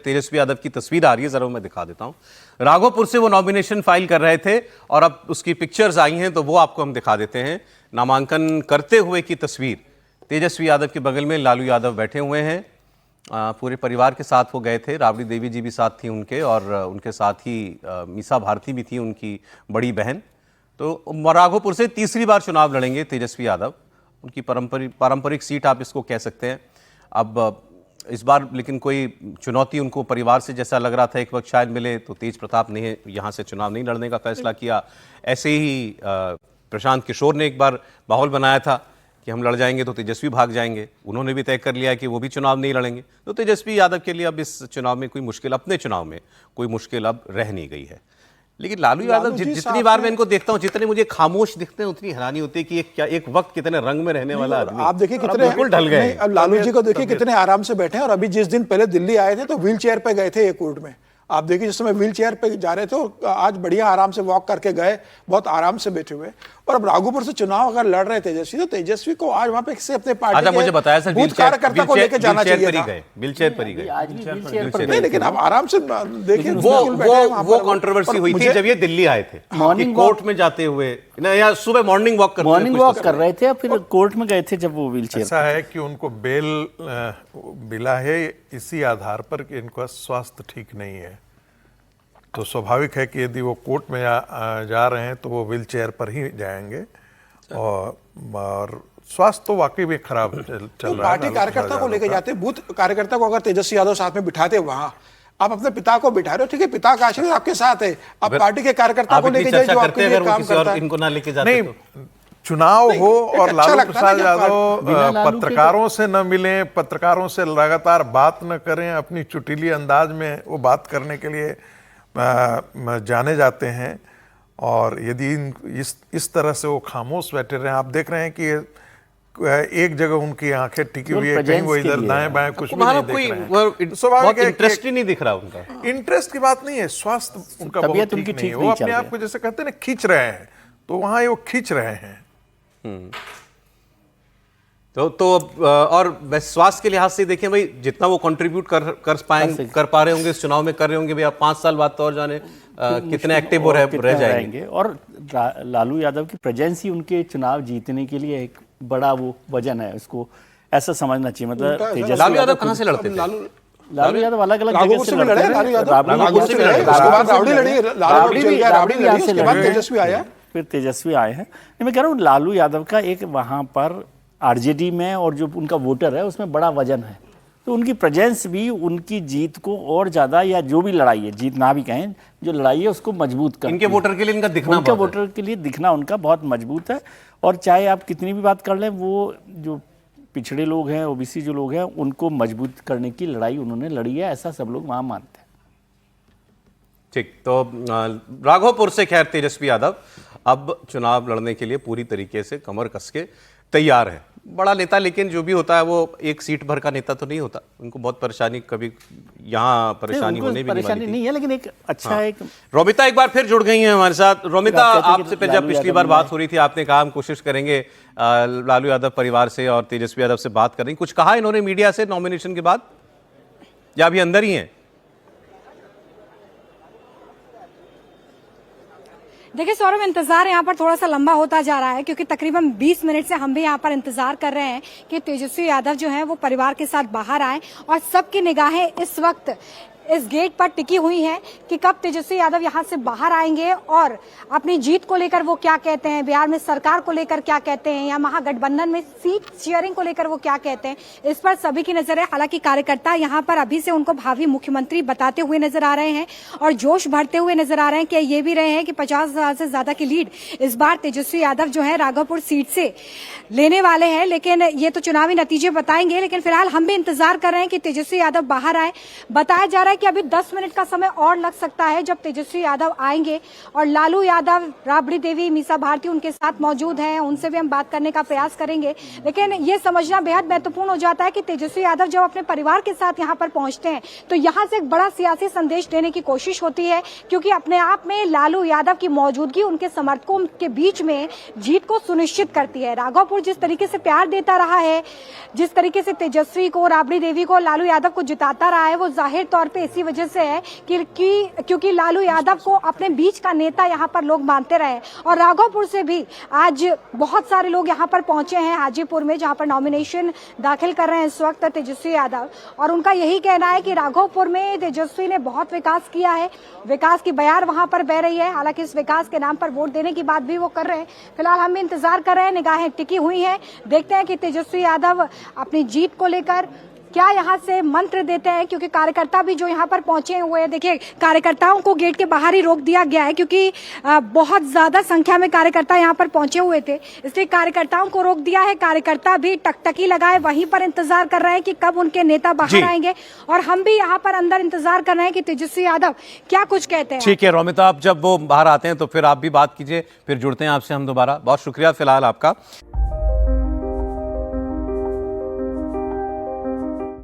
तेजस्वी यादव की तस्वीर आ रही है, जरा मैं दिखा देता हूं। राघोपुर से वो नॉमिनेशन फाइल कर रहे थे और अब उसकी पिक्चर्स आई हैं, तो वो आपको हम दिखा देते हैं। नामांकन करते हुए की तस्वीर, तेजस्वी यादव के बगल में लालू यादव बैठे हुए हैं, पूरे परिवार के साथ वो गए थे। राबड़ी देवी जी भी साथ थी उनके, और उनके साथ ही मीसा भारती भी थी, उनकी बड़ी बहन। तो राघोपुर से तीसरी बार चुनाव लड़ेंगे तेजस्वी यादव, उनकी पारंपरिक सीट आप इसको कह सकते हैं। अब इस बार लेकिन कोई चुनौती उनको परिवार से, जैसा लग रहा था एक वक्त, शायद मिले, तो तेज प्रताप ने यहाँ से चुनाव नहीं लड़ने का फैसला किया। ऐसे ही प्रशांत किशोर ने एक बार माहौल बनाया था कि हम लड़ जाएंगे तो तेजस्वी भाग जाएंगे, उन्होंने भी तय कर लिया कि वो भी चुनाव नहीं लड़ेंगे। तो तेजस्वी यादव के लिए अब इस चुनाव में कोई मुश्किल, अपने चुनाव में कोई मुश्किल अब रह नहीं गई है। लेकिन लालू यादव जितनी बार मैं इनको देखता हूं, जितने मुझे खामोश दिखते हैं, उतनी हैरानी होती है कि एक वक्त कितने रंग में रहने वाला आदमी, आप देखिए कितने बिल्कुल ढल गए। अब लालू जी को देखिए कितने आराम से बैठे हैं। और अभी जिस दिन पहले दिल्ली आए थे तो व्हील चेयर पे गए थे एक कोर्ट में। आप देखिए जिस समय व्हील चेयर पे जा रहे थे, आज बढ़िया आराम से वॉक करके गए, बहुत आराम से बैठे हुए। और अब राघोपुर से चुनाव अगर लड़ रहे तेजस्वी, तो तेजस्वी को आज वहां पे किसी अपने पार्टी मुझे बताया सर, बूथ कार्यकर्ता को लेकर जाना चाहिए था। व्हीलचेयर पर ही गए, नहीं, लेकिन आप आराम से देखिए वो कंट्रोवर्सी हुई थी जब ये दिल्ली आए थे, मॉर्निंग कोर्ट में जाते हुए, या सुबह मॉर्निंग वॉक कर रहे थे, फिर कोर्ट में गए थे जब वो व्हीलचेयर। ऐसा है कि उनको बेल मिला है इसी आधार पर कि इनका स्वास्थ्य ठीक नहीं है। तो स्वाभाविक है कि यदि वो कोर्ट में जा रहे हैं तो वो व्हील चेयर पर ही जाएंगे। और स्वास्थ्य तो वाकई में खराब चल रहा है। पार्टी कार्यकर्ता को लेकर जाते, बूथ कार्यकर्ता को अगर तेजस्वी यादव साथ में बिठाते, वहां आप अपने पिता को बिठा रहे हो, ठीक है, पिता का आशीर्वाद आपके साथ है, आप पार्टी के कार्यकर्ता को लेकर जाइए जो आपके लिए काम करता है। इनको ना लेके जाते नहीं, चुनाव हो और लालू प्रसाद यादव पत्रकारों से न मिलें, पत्रकारों से लगातार बात न करें, अपनी चुटीली अंदाज में वो बात करने के लिए जाने जाते हैं। और यदि इस तरह से वो खामोश बैठे रहे, आप देख रहे हैं कि एक जगह उनकी आंखें टिकी हुई है, कहीं वो इधर दाएं बाएं कुछ भी नहीं देख रहे हैं। स्वाभाविक है, इंटरेस्ट ही नहीं दिख रहा उनका। इंटरेस्ट की बात नहीं है, स्वास्थ्य उनका बहुत ठीक नहीं है। वो अपने आप को जैसे कहते हैं ना, खींच रहे हैं, तो वहां वो खींच रहे हैं। तो और स्वास्थ्य के लिहाज से देखें भाई, जितना वो कंट्रीब्यूट कर पा रहे होंगे इस चुनाव में, कर रहे होंगे, भैया 5 साल बाद तो और जाने कितने एक्टिव वो रह जाएंगे। और लालू यादव की प्रेजेंस ही उनके चुनाव जीतने के लिए एक बड़ा वो वजन है, उसको ऐसा समझना चाहिए। मतलब लालू यादव कहां से लड़ते थे? लालू यादव अलग अलग जगह से लड़े, फिर तेजस्वी आए हैं। मैं कह रहा हूँ लालू यादव का एक वहां पर आरजेडी में और जो उनका वोटर है उसमें बड़ा वजन है, तो उनकी प्रेजेंस भी उनकी जीत को और ज्यादा, या जो भी लड़ाई है, जीत ना भी कहें, जो लड़ाई है उसको मजबूत कर, इनके वोटर के लिए इनका दिखना, उनके वोटर के लिए दिखना उनका बहुत मजबूत है। और चाहे आप कितनी भी बात कर लें, वो जो पिछड़े लोग हैं, ओबीसी जो लोग हैं, उनको मजबूत करने की लड़ाई उन्होंने लड़ी है, ऐसा सब लोग वहां मानते हैं। ठीक, तो राघोपुर से खैर तेजस्वी यादव अब चुनाव लड़ने के लिए पूरी तरीके से कमर कस के तैयार है। बड़ा नेता, लेकिन जो भी होता है वो एक सीट भर का नेता तो नहीं होता, उनको बहुत परेशानी, कभी यहाँ परेशानी होने भी परेशानी नहीं है, लेकिन एक अच्छा एक रोमिता एक बार फिर जुड़ गई हैं हमारे साथ। रोमिता, आपसे फिर जब पिछली बार बात हो रही थी, आपने कहा हम कोशिश करेंगे लालू यादव परिवार से और तेजस्वी यादव से बात करेंगे, कुछ कहा इन्होंने मीडिया से नॉमिनेशन के बाद, या अभी अंदर ही हैं? देखिए सौरभ, इंतजार यहाँ पर थोड़ा सा लंबा होता जा रहा है, क्योंकि तकरीबन 20 मिनट से हम भी यहाँ पर इंतजार कर रहे हैं कि तेजस्वी यादव जो है वो परिवार के साथ बाहर आए। और सबकी निगाहें इस वक्त इस गेट पर टिकी हुई हैं कि कब तेजस्वी यादव यहां से बाहर आएंगे और अपनी जीत को लेकर वो क्या कहते हैं, बिहार में सरकार को लेकर क्या कहते हैं, या महागठबंधन में सीट शेयरिंग को लेकर वो क्या कहते हैं, इस पर सभी की नजर है। हालांकि कार्यकर्ता यहां पर अभी से उनको भावी मुख्यमंत्री बताते हुए नजर आ रहे हैं और जोश भरते हुए नजर आ रहे हैं कि ये भी रहे हैं कि 50,000 से ज्यादा की लीड इस बार तेजस्वी यादव जो है राघोपुर सीट से लेने वाले हैं। लेकिन ये तो चुनावी नतीजे बताएंगे, लेकिन फिलहाल हम भी इंतजार कर रहे हैं कि तेजस्वी यादव बाहर आए। बताया जा रहा है कि अभी 10 मिनट का समय और लग सकता है जब तेजस्वी यादव आएंगे, और लालू यादव, राबड़ी देवी, मीसा भारती उनके साथ मौजूद हैं, उनसे भी हम बात करने का प्रयास करेंगे। लेकिन ये समझना बेहद महत्वपूर्ण हो जाता है कि तेजस्वी यादव जब अपने परिवार के साथ यहाँ पर पहुंचते हैं तो यहाँ से एक बड़ा सियासी संदेश देने की कोशिश होती है, क्योंकि अपने आप में लालू यादव की मौजूदगी उनके समर्थकों के बीच में जीत को सुनिश्चित करती है। राघोपुर जिस तरीके से प्यार देता रहा है, जिस तरीके से तेजस्वी को, राबड़ी देवी को, लालू यादव को जिताता रहा है, वो जाहिर तौर पे इसी वजह से है क्योंकि लालू यादव को अपने बीच का नेता यहाँ पर लोग मानते रहे। और राघोपुर से भी आज बहुत सारे लोग यहाँ पर पहुंचे हैं, हाजीपुर में, जहाँ पर नॉमिनेशन दाखिल कर रहे हैं इस वक्त तेजस्वी यादव। और उनका यही कहना है कि राघोपुर में तेजस्वी ने बहुत विकास किया है, विकास की बयार वहां पर बह रही है। हालांकि इस विकास के नाम पर वोट देने की बात भी वो कर रहे हैं। फिलहाल हम भी इंतजार कर रहे हैं, निगाहें टिकी हुई हैं, देखते हैं कि तेजस्वी यादव अपनी जीत को लेकर क्या यहाँ से मंत्र देते हैं, क्योंकि कार्यकर्ता भी जो यहाँ पर पहुंचे हुए हैं, देखिए कार्यकर्ताओं को गेट के बाहर ही रोक दिया गया है क्योंकि बहुत ज्यादा संख्या में कार्यकर्ता यहाँ पर पहुंचे हुए थे, इसलिए कार्यकर्ताओं को रोक दिया है। कार्यकर्ता भी टकटकी लगाए वहीं पर इंतजार कर रहे हैं कि कब उनके नेता बाहर आएंगे, और हम भी यहाँ पर अंदर इंतजार कर रहे हैं कि तेजस्वी यादव क्या कुछ कहते हैं। ठीक है रोमिता, आप जब वो बाहर आते हैं तो फिर आप भी बात कीजिए, फिर जुड़ते हैं आपसे हम दोबारा। बहुत शुक्रिया फिलहाल आपका।